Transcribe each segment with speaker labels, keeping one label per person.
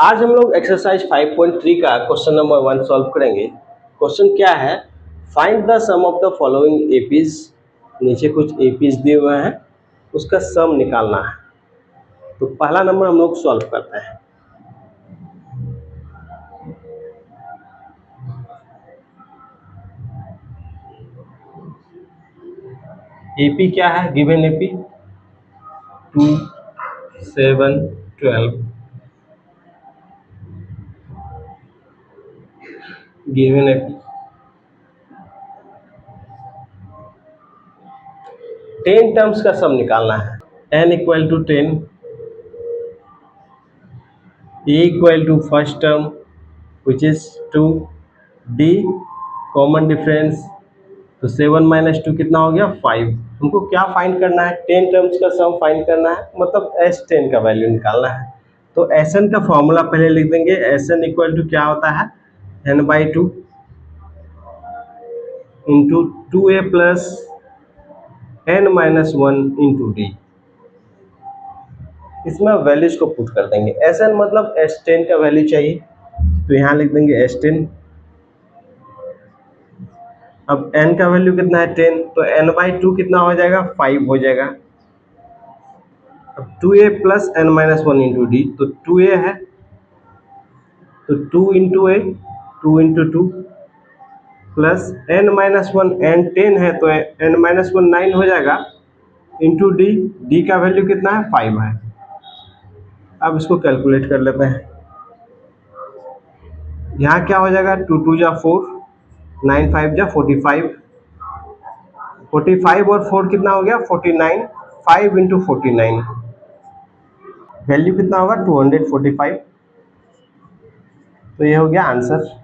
Speaker 1: आज हम लोग एक्सरसाइज 5.3 का क्वेश्चन नंबर 1 सॉल्व करेंगे। क्वेश्चन क्या है, find the sum of the following APs. नीचे कुछ एपीज दिए हुए हैं, उसका सम निकालना है। तो पहला नंबर हम लोग सॉल्व करते हैं। एपी क्या है, given AP 2 7 12 given AP 10 terms का सम निकालना है। n equal to 10, a equal to first term which is 2, d common difference, तो 7 माइनस 2 कितना हो गया 5। हमको क्या फाइंड करना है, 10 टर्म्स का सम फाइंड करना है, मतलब S10 का वैल्यू निकालना है। तो Sn का फॉर्मूला पहले लिख देंगे। Sn इक्वल टू क्या होता है, n/2 into 2a plus n-1 into d। इसमें वैल्यूज को पुट कर देंगे। Sn मतलब S10 का वैल्यू चाहिए, तो यहाँ लिख देंगे S10। अब n का वैल्यू कितना है 10, तो n/2 कितना हो जाएगा 5 हो जाएगा। अब 2a plus n-1 into D, तो 2a है तो 2 इंटू ए 2 इंटू 2 प्लस n-1 n 10 है तो n-1 9 हो जाएगा इंटू डी। डी का वैल्यू कितना है 5 है। अब इसको कैलकुलेट कर लेते हैं। यहाँ क्या हो जाएगा 2 2 जा 4, 9 5 जा 45, 45 और 4 कितना हो गया 49, 5 इंटू 49 वैल्यू कितना होगा 245। तो ये हो गया आंसर।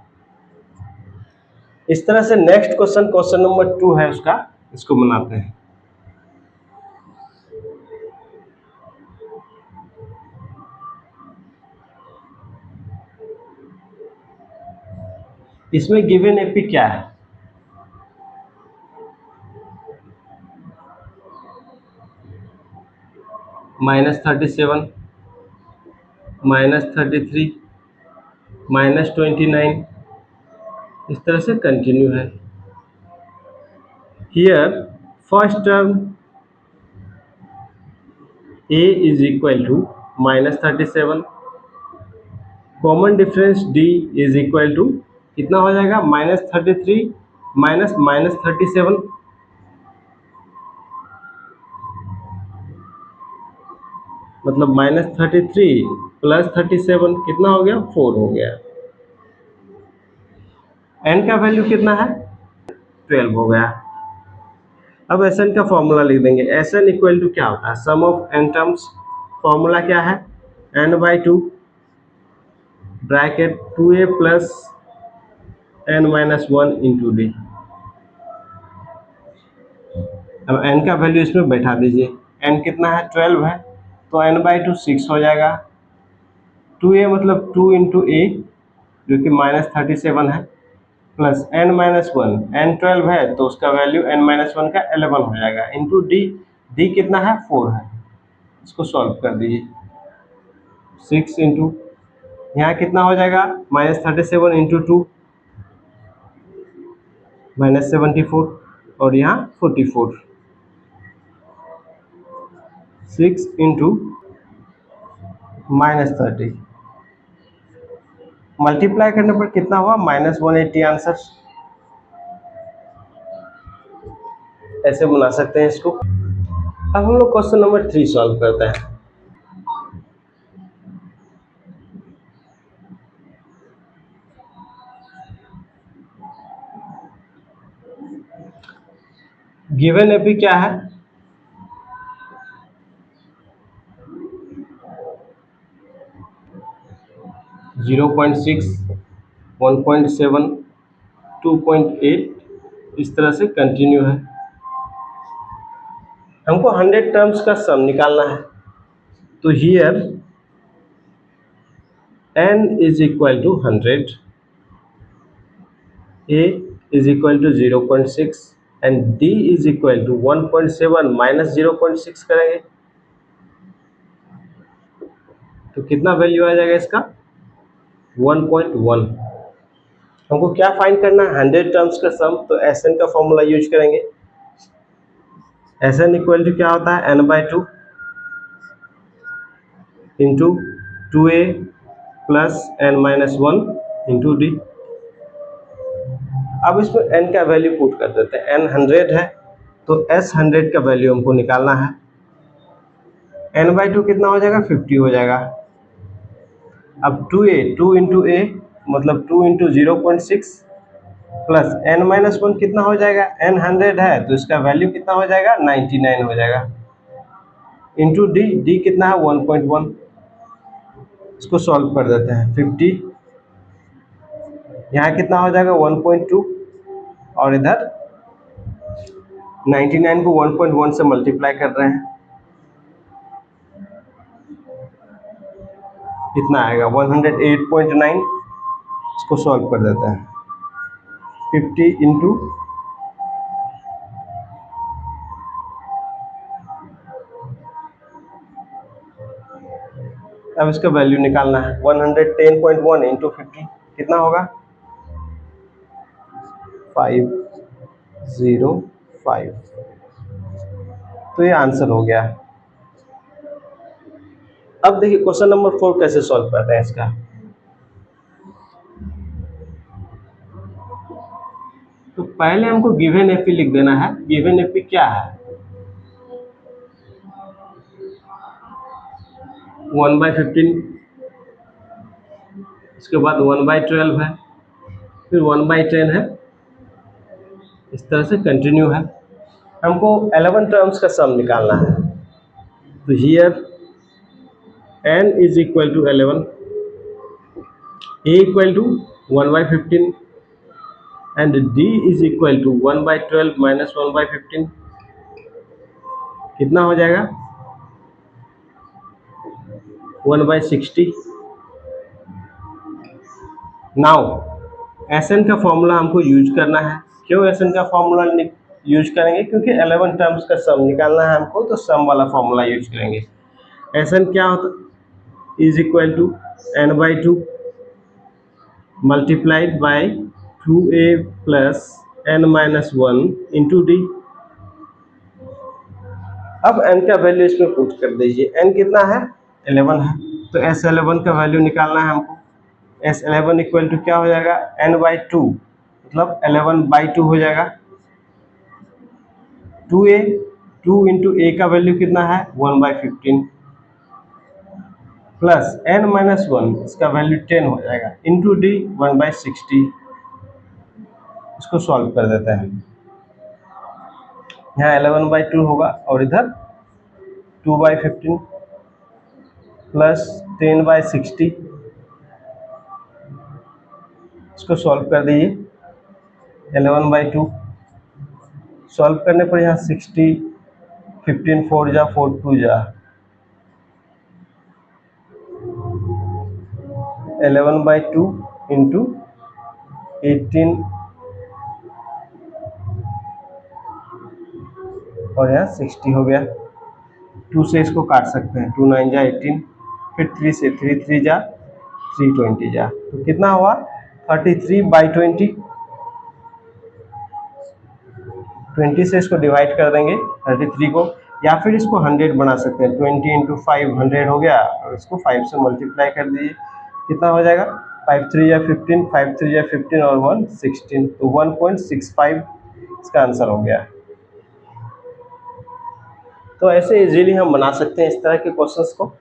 Speaker 1: इस तरह से नेक्स्ट क्वेश्चन, क्वेश्चन नंबर 2 है उसका, इसको बनाते हैं। इसमें गिवन एपी क्या है, -37, -33, -29, इस तरह से कंटिन्यू है। Here first term a is equal to -37, common difference d is equal to कितना हो जाएगा -33 माइनस -37, मतलब -33 प्लस 37 कितना हो गया 4 हो गया। n का वैल्यू कितना है 12 हो गया। अब Sn का फॉर्मूला लिख देंगे। Sn इक्वल टू क्या होता है, सम ऑफ n टर्म्स। फॉर्मूला क्या है, n/2 bracket 2a plus n-1 into d. अब n का वैल्यू इसमें बैठा दीजिए। n कितना है 12 है, तो n/2 6 हो जाएगा। 2a मतलब 2 इंटू ए जो कि -37 है, प्लस n-1, n 12 है तो उसका वैल्यू n-1 का 11 हो जाएगा, इंटू डी। डी कितना है 4 है। इसको सॉल्व कर दीजिए। 6 इंटू यहाँ कितना हो जाएगा -37 इंटू 2 -74 और यहाँ 44। 6 इंटू -30 मल्टीप्लाई करने पर कितना हुआ -180 आंसर। ऐसे बना सकते हैं इसको। अब हम लोग क्वेश्चन नंबर 3 सॉल्व करते हैं। गिवन एपी क्या है, जीरो 0.6, 1.7, 2.8, इस तरह से कंटिन्यू है। हमको 100 टर्म्स का सम निकालना है। तो here n is equal to 100, a is equal to 0.6 and d is equal to 1.7 minus 0.6 करेंगे तो कितना वैल्यू आ जाएगा इसका 1.1। हमको क्या फाइंड करना है, 100 टर्म्स का सम, तो Sn का फॉर्मूला यूज करेंगे। Sn इक्वल टू क्या होता है, n/2 into 2a plus n-1 into d. अब इसमें n का वैल्यू पुट कर देते हैं। n 100 है तो s 100 का वैल्यू हमको निकालना है। n/2 कितना हो जाएगा, 50 हो जाएगा। अब 2a, 2 इंटू ए मतलब 2 इंटू 0.6 प्लस n-1 कितना हो जाएगा, n 100 है तो इसका वैल्यू कितना हो जाएगा, 99 हो जाएगा, इंटू डी, डी कितना है 1.1। इसको सॉल्व कर देते हैं। 50 यहाँ कितना हो जाएगा 1.2 और इधर 99 को 1.1 से मल्टीप्लाई कर रहे हैं, कितना आएगा 108.9। इसको सॉल्व कर देते हैं। 50 इंटू अब इसका वैल्यू निकालना है। 110.1 इंटू 50 कितना होगा, 505। तो ये आंसर हो गया। अब देखिए क्वेश्चन नंबर 4 कैसे सॉल्व करते हैं इसका। तो पहले हमको गिवन एपी लिख देना है। गिवन एपी क्या है, 1/15, इसके बाद 1/12 है, फिर 1/10 है, इस तरह से कंटिन्यू है। हमको 11 टर्म्स का सम निकालना है। तो here n is equal to 11, a equal to 1/15 and d is equal to 1/12 minus 1/15। कितना हो जाएगा 1/60। नाउ Sn का फॉर्मूला हमको यूज करना है। क्यों Sn का फॉर्मूला यूज करेंगे, क्योंकि 11 टर्म्स का सम निकालना है हमको, तो सम वाला फॉर्मूला यूज करेंगे। Sn क्या होता है, is equal to n/2 multiplied by 2a plus n-1 into d. अब n का वैल्यू इसमें पुट कर दीजिए। n कितना है, 11 है, तो S11 का वैल्यू निकालना है हमको। S11 इक्वल टू क्या हो जाएगा, n/2 मतलब 11/2 हो जाएगा। 2a, 2 इंटू ए का वैल्यू कितना है 1/15 प्लस n-1 इसका वैल्यू 10 हो जाएगा, इंटू डी 1/60। इसको सॉल्व कर देते हैं। यहाँ 11/2 होगा और इधर 2/15 प्लस 10/60। इसको सॉल्व कर दीजिए। 11/2 सॉल्व करने पर यहाँ 60, 15 4 जा 4 2 जा 11/2 इंटू 18 और यहाँ 60 हो गया। 2 से इसको काट सकते हैं, 2 9 जा 18, फिर 3 से 3 3 जा 320 जा, तो कितना हुआ 33/20। 20 से इसको डिवाइड कर देंगे 33 को, या फिर इसको 100 बना सकते हैं। 20 इंटू 5 100 हो गया, और इसको 5 से मल्टीप्लाई कर दीजिए, कितना हो जाएगा 5 3 या 15, 5 3 या 15 और 1 16, तो 1.65 इसका आंसर हो गया। तो ऐसे इजीली हम बना सकते हैं इस तरह के क्वेश्चंस को।